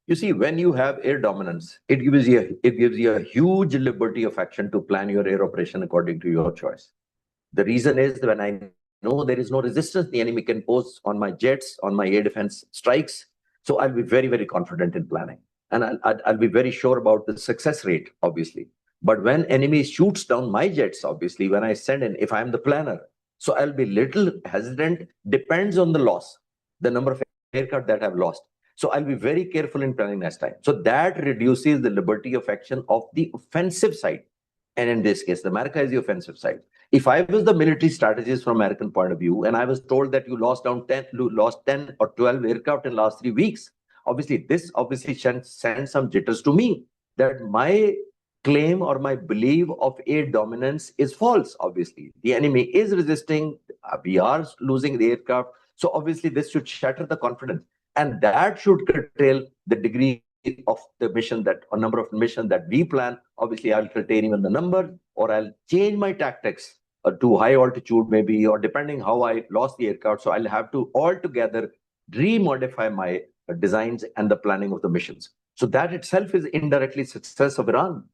You see, when you have air dominance, it gives you a huge liberty of action to plan your air operation according to your choice. The reason is when I know there is no resistance the enemy can pose on my jets, on my air defense strikes, so I'll be very, very confident in planning. And I'll be very sure about the success rate, obviously. But when enemy shoots down my jets, obviously, when I send in, if I'm the planner, so I'll be little hesitant, depends on the loss, the number of aircraft that I've lost. So I'll be very careful in planning next time. So that reduces the liberty of action of the offensive side. And in this case, the America is the offensive side. If I was the military strategist from American point of view, and I was told that you lost 10 or 12 aircraft in last 3 weeks, obviously this obviously sends some jitters to me that my claim or my belief of air dominance is false. Obviously, the enemy is resisting. We are losing the aircraft. So obviously, this should shatter the confidence, and that should curtail the degree of the mission that or number of missions that we plan. Obviously, I'll curtail even the number, or I'll change my tactics to high altitude maybe, or depending how I lost the aircraft. So I'll have to altogether remodify my designs and the planning of the missions. So that itself is indirectly success of Iran.